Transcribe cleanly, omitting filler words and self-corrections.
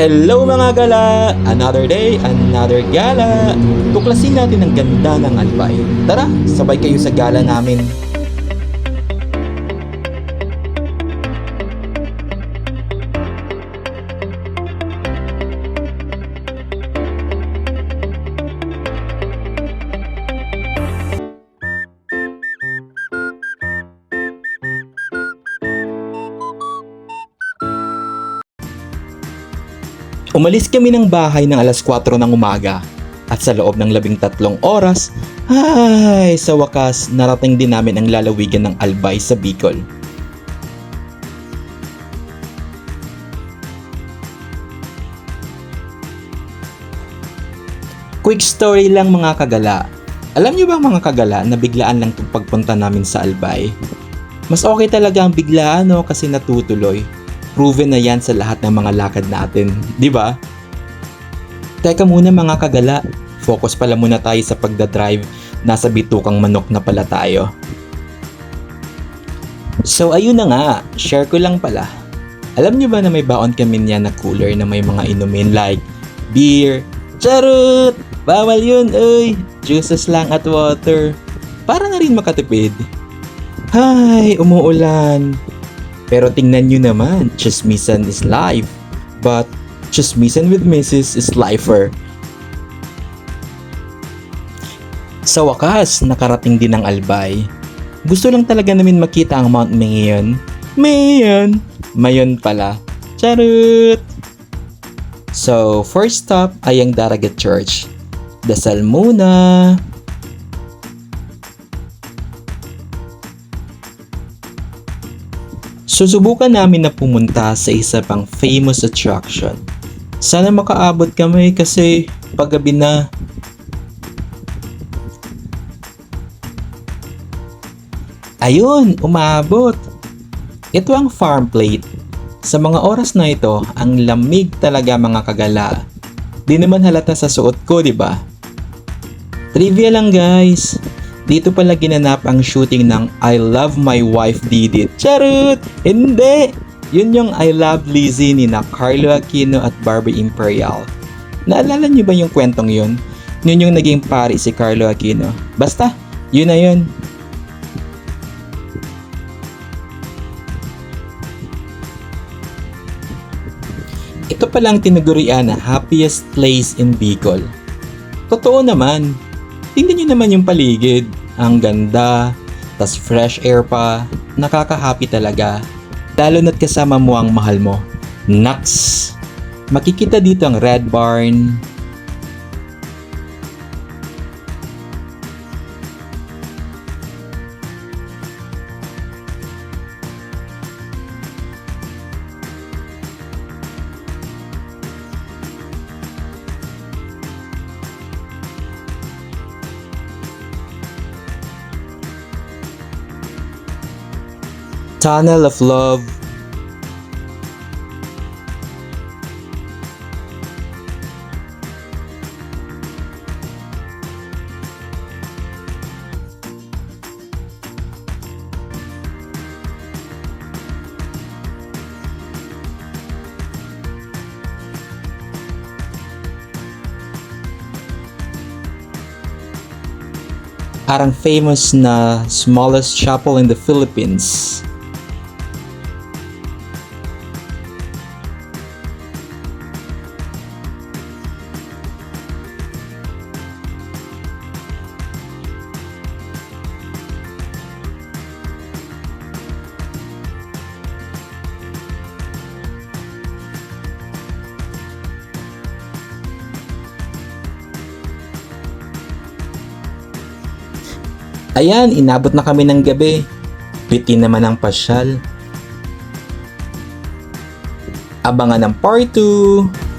Hello mga gala! Another day, another gala! Tuklasin natin ang ganda ng Albay. Tara, sabay kayo sa gala namin. Umalis kami ng bahay ng alas 4 ng umaga at sa loob ng 13 oras, sa wakas narating din namin ang lalawigan ng Albay sa Bicol. Quick story lang mga kagala. Alam niyo ba mga kagala na biglaan lang itong pagpunta namin sa Albay? Mas okay talaga ang biglaan kasi natutuloy. Proven na yan sa lahat ng mga lakad natin, di ba? Teka muna mga kagala, focus pala muna tayo sa pagdadrive, nasa bitukang manok na pala tayo. So ayun na nga, share ko lang pala. Alam niyo ba na may baon kami niya na cooler na may mga inumin like beer, charot! Bawal yun, oy! Juices lang at water. Para na rin makatipid. Hay, umuulan. Pero tingnan nyo naman, chismisan is life. But chismisan with Mrs. is lifer. Sa wakas, nakarating din ang Albay. Gusto lang talaga namin makita ang Mount Mayon. Mayon pala. Charot! So, first stop ay ang Daragat Church. Dasal muna. Susubukan namin na pumunta sa isa pang famous attraction. Sana makaabot kami kasi paggabi na. Ayun, umabot. Ito ang farm plate. Sa mga oras na ito, ang lamig talaga mga kagala. Di naman halata sa suot ko, di ba? Trivia lang guys. Dito pala ginanap ang shooting ng I Love My Wife Did It. Charot! Hindi! Yun yung I Love Lizzie ni na Carlo Aquino at Barbie Imperial. Naalala niyo ba yung kwentong yun? Yun yung naging pari si Carlo Aquino. Basta, yun na yun. Ito palang tinagurian na happiest place in Bicol. Totoo naman. Tingnan nyo naman yung paligid. Ang ganda, tas fresh air pa, nakaka-happy talaga. Lalo na't kasama mo ang mahal mo. Naks! Makikita dito ang Red Barn. Tunnel of Love. Parang famous na smallest chapel in the Philippines. Ayan, inabot na kami ng gabi. Bitin naman ang pasyal. Abangan ng part 2.